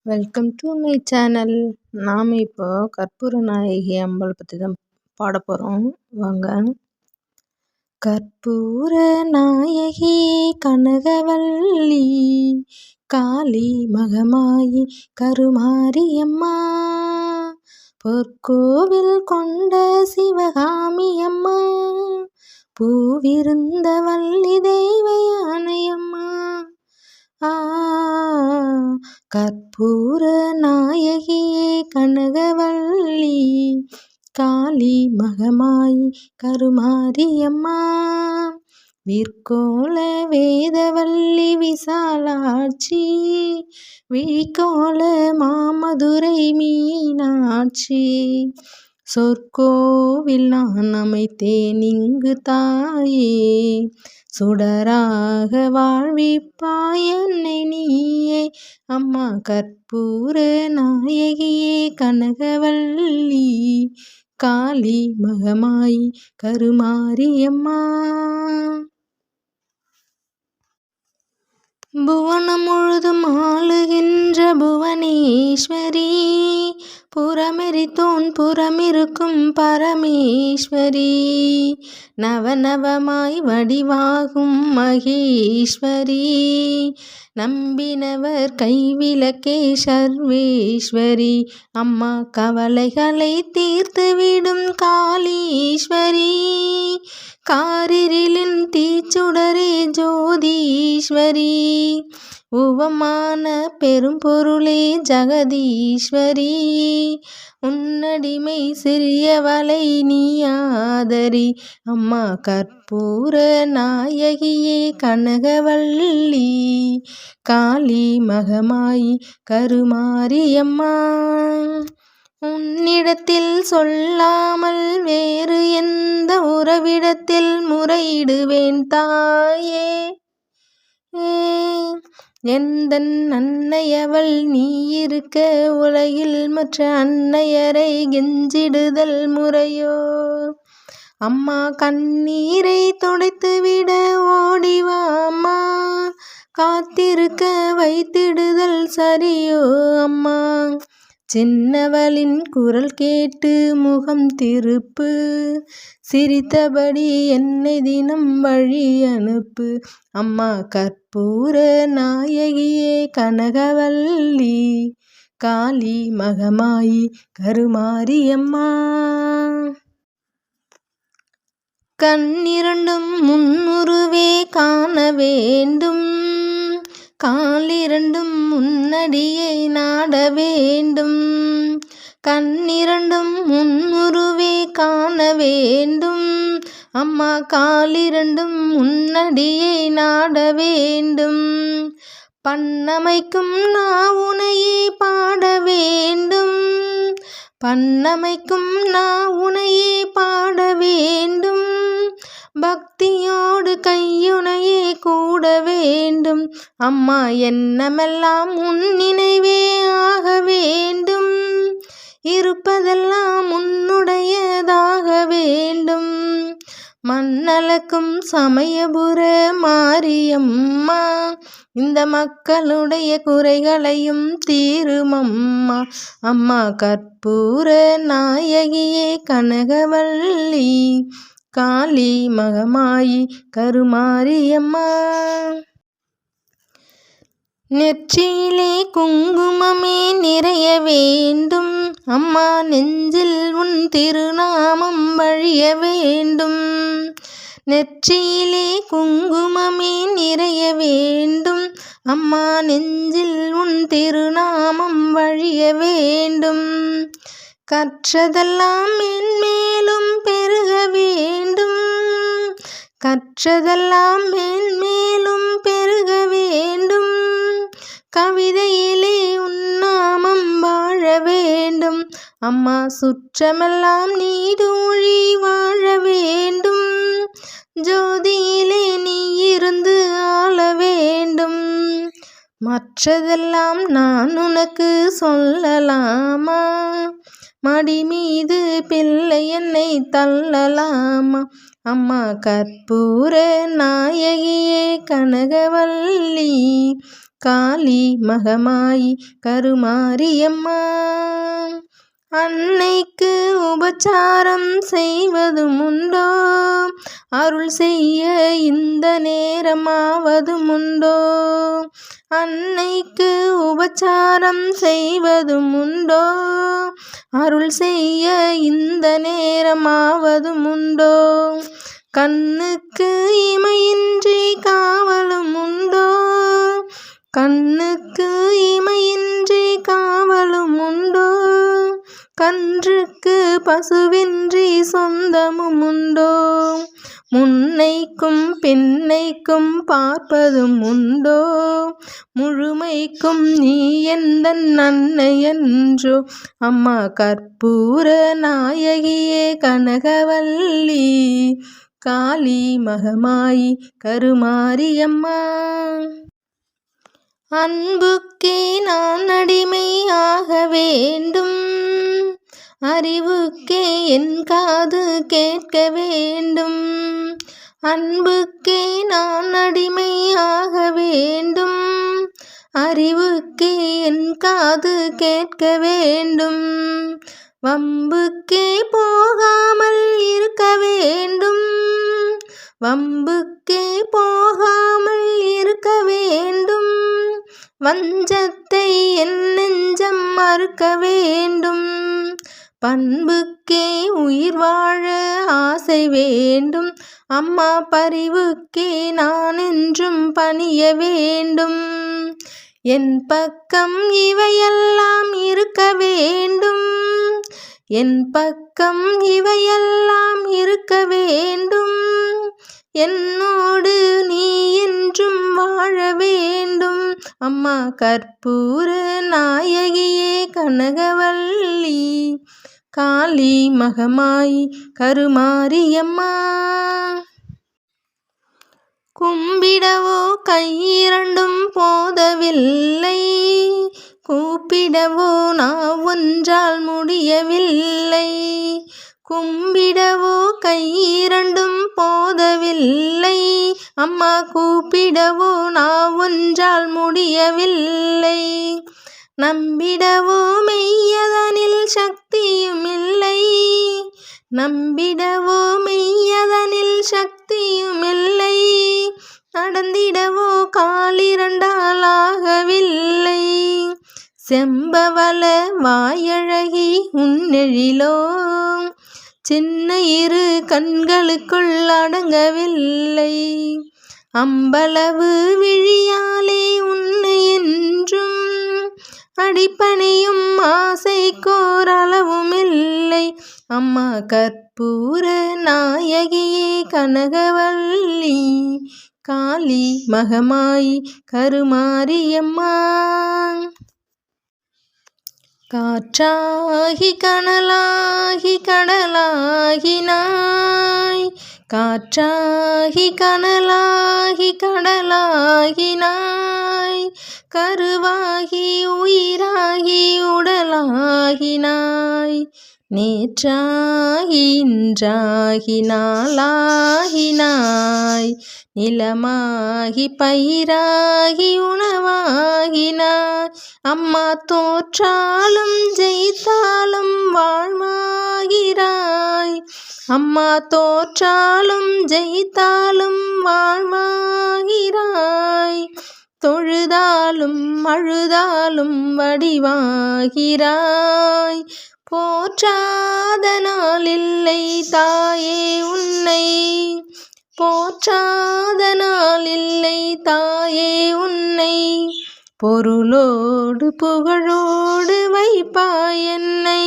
Welcome to my channel. நாம் இப்போ கற்பூர நாயகி அம்பாள் பற்றி தான் பாட போகிறோம். வாங்க. கற்பூர நாயகி கனகவல்லி காளி மகமாயி கருமாரியம்மா பொற்கோவில் கொண்ட சிவகாமி அம்மா பூவிருந்த வள்ளி தெய்வ யானையம்மா. கற்பூர நாயகியே கனகவல்லி காளி மகமாயி கருமாரியம்மா விற்கோல வேதவல்லி விசாலாட்சி விழிக்கோல மாமதுரை மீனாட்சி சொற்கோவில் நான் அமைத்தேன் இங்கு தாயே சுடராக வாழ்விப்பாய் என்னை நீயே அம்மா. கற்பூர நாயகியே கனகவல்லி காளி மகமாயி கருமாரியம்மா. புவனம் முழுதும் ஆளுகின்ற புவனேஸ்வரி புறமெரித்தோன் புறமிருக்கும் பரமேஸ்வரி நவநவமாய் வடிவாகும் மகேஸ்வரி நம்பினவர் கைவிளக்கே சர்வேஸ்வரி அம்மா கவலைகளை தீர்த்துவிடும் காளீஸ்வரி காரிருளின் தீச்சுடரே ஜோதீஸ்வரி உவமான பெரும்பொருளே ஜகதீஸ்வரி உன்னடிமை சிறியவளை நீ ஆதரி அம்மா. கற்பூர நாயகியே கனகவல்லி காளி மகமாயி கருமாரியம்மா. உன்னிடத்தில் சொல்லாமல் வேறு எந்த உறவிடத்தில் முறையிடுவேன் தாயே எந்தன் அன்னையவள் நீ இருக்க உலகில் மற்ற அன்னையரை கெஞ்சிடுதல் முறையோ அம்மா. கண்ணீரை துடைத்துவிட ஓடிவா அம்மா காத்திருக்க வைத்திடுதல் சரியோ அம்மா. சின்னவளின் குரல் கேட்டு முகம் திருப்பு சிரித்தபடி என்னை தினம் வழி அனுப்பு அம்மா. கற்பூர நாயகியே கனகவல்லி காளி மகமாயி கருமாரியம்மா. கண்ணிரண்டும் முன்னுருவே காண வேண்டும் காலிரண்டும் முன்னடியை நாட வேண்டும் கண்ணிரண்டும் முன்னுருவே காண வேண்டும் அம்மா காலிரண்டும் முன்னடியை நாட வேண்டும் பண்ணமைக்கும் நான் உனையே பாட வேண்டும் பண்ணமைக்கும் நான் உனையே பாட வேண்டும் பக்தியோடு கையுனையே கூட வேண்டும் அம்மா. எண்ணமெல்லாம் உன் நினைவே ஆக வேண்டும் இருப்பதெல்லாம் உன்னுடையதாக வேண்டும் மண்ணளக்கும் சமயபுர மாரியம்மா இந்த மக்களுடைய குறைகளையும் தீருமம்மா அம்மா. கற்பூர நாயகியே கனகவல்லி காளி மகமாயி கருமாரியம்மா. நெற்றியிலே குங்குமமே நிறைய வேண்டும் அம்மா நெஞ்சில் உன் திருநாமம் வழிய வேண்டும் நெற்றியிலே குங்குமமே நிறைய வேண்டும் அம்மா நெஞ்சில் உன் திருநாமம் வழிய வேண்டும் கற்றதெல்லாம் மென்மேலும் பெருக வேண்டும் கற்றதெல்லாம் மென்மேலும் பெருக வேண்டும் கவிதையிலே உன்னாமம் வாழ வேண்டும் அம்மா. சுற்றமெல்லாம் நீடூழி வாழ வேண்டும் ஜோதியிலே நீ இருந்து ஆள வேண்டும் மற்றதெல்லாம் நான் உனக்கு சொல்லலாமா மடி மீது பிள்ளை என்னை தள்ளலாமா அம்மா. கற்பூர நாயகியே கனகவல்லி காளி மகமாயி கருமாரியம்மா. அன்னைக்கு உபச்சாரம் செய்வதும் உண்டோ, அருள் செய்ய இந்த நேரமாவதும் உண்டோ. அன்னைக்கு உபச்சாரம் செய்வதும் உண்டோ, அருள் செய்ய இந்த நேரமாவதும் உண்டோ. கண்ணுக்கு இமையின்றி காவலும் உண்டோ, கண்ணுக்கு இமையின்றி காவலும் உண்டோ. கன்றுக்கு பசுவின்றி சொந்தமும் உண்டோ, முன்னைக்கும் பின்னைக்கும் பார்ப்பதும் உண்டோ. முழுமைக்கும் நீ எந்தன் அன்னை என்றோ, அம்மா கற்பூர நாயகியே கனகவல்லி. காளி மகமாயி கருமாரியம்மா. அன்புக்கே நான் அடிமையாக வேண்டும், அறிவுக்கே என் காது கேட்க வேண்டும். அன்புக்கே நான் அடிமையாக வேண்டும், அறிவுக்கே என் காது கேட்க வேண்டும். வம்புக்கே போகாமல் இருக்க வேண்டும், வம்புக்கே போகாமல் இருக்க வேண்டும். வஞ்சத்தை என் நெஞ்சம் மறுக்க வேண்டும், பண்புக்கே உயிர் வாழ ஆசை வேண்டும். அம்மா பரிவுக்கே நான் என்றும் பணிய வேண்டும். என் பக்கம் இவையெல்லாம் இருக்க வேண்டும், என் பக்கம் இவையெல்லாம் இருக்க வேண்டும். என்னோடு நீ என்றும் வாழ வேண்டும். அம்மா கற்பூர நாயகியே கனகவல்லி. காளி மகமாயி கருமாரியம்மா. கும்பிடவோ கையிரண்டும் போதவில்லை, கூப்பிடவோ நான் ஒன்றால் முடியவில்லை. கும்பிடவோ கையிரண்டும் போதவில்லை, அம்மா கூப்பிடவோ நான் ஒன்றால் முடியவில்லை. நம்பிடவோ மெய்யதனில் சக்தியும் இல்லை, நம்பிடவோ மெய்யதனில் சக்தியும் இல்லை. நடந்திடவோ காலிரண்டால் ஆகவில்லை. செம்பவள வாயழகி உன்னெழிலோ, சின்ன இரு கண்களுக்குள் அடங்கவில்லை. அம்பளவு விழியாலே உன்னை என்றும் அடிப்பணியும் ஆசைக்கோர் அளவுமில்லை. அம்மா கற்பூர நாயகியே கனகவல்லி. காளி மகமாயி கருமாரியம்மா. காற்றாகி கனலாகி கடலாகினாய், காற்றாகி கனலாகி கடலாகினாய். கருவாகி உயிராகி உடலாகினாய். நேற்றாகி இன்றாகி நாளாகினாய். நிலமாகி பயிராகி உணவாகினாய். அம்மா தோற்றாலும் ஜெயித்தாலும் வாழ்வாகிறாய். அம்மா தோற்றாலும் ஜெயித்தாலும் வாழ்வாகிறாய். தொழுதாலும் அழுதாலும் வடிவாகிறாய். போற்றாத நாளில்லை தாயே உன்னை, போற்றாத நாளில்லை தாயே உன்னை. பொருளோடு புகழோடு வைப்பாய் என்னை,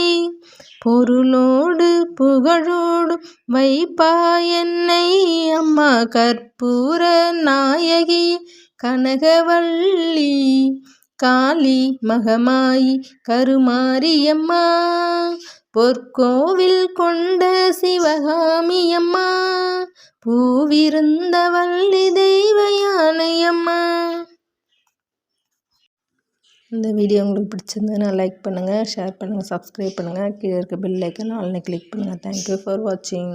பொருளோடு புகழோடு வைப்பாய் என்னை. அம்மா கற்பூர நாயகி கனகவல்லி. காளி மகமாயி கருமாரியம்மா. பொற்கோவில் கொண்ட சிவகாமியம்மா. பூவிருந்த வள்ளி தெய்வ யானையம்மா. இந்த வீடியோ உங்களுக்கு பிடிச்சிருந்ததுன்னா லைக் பண்ணுங்கள், ஷேர் பண்ணுங்கள், சப்ஸ்கிரைப் பண்ணுங்கள். கீழே இருக்க பெல் ஐக்கான் ஆல்னு கிளிக் பண்ணுங்கள். தேங்க்யூ ஃபார் வாட்சிங்.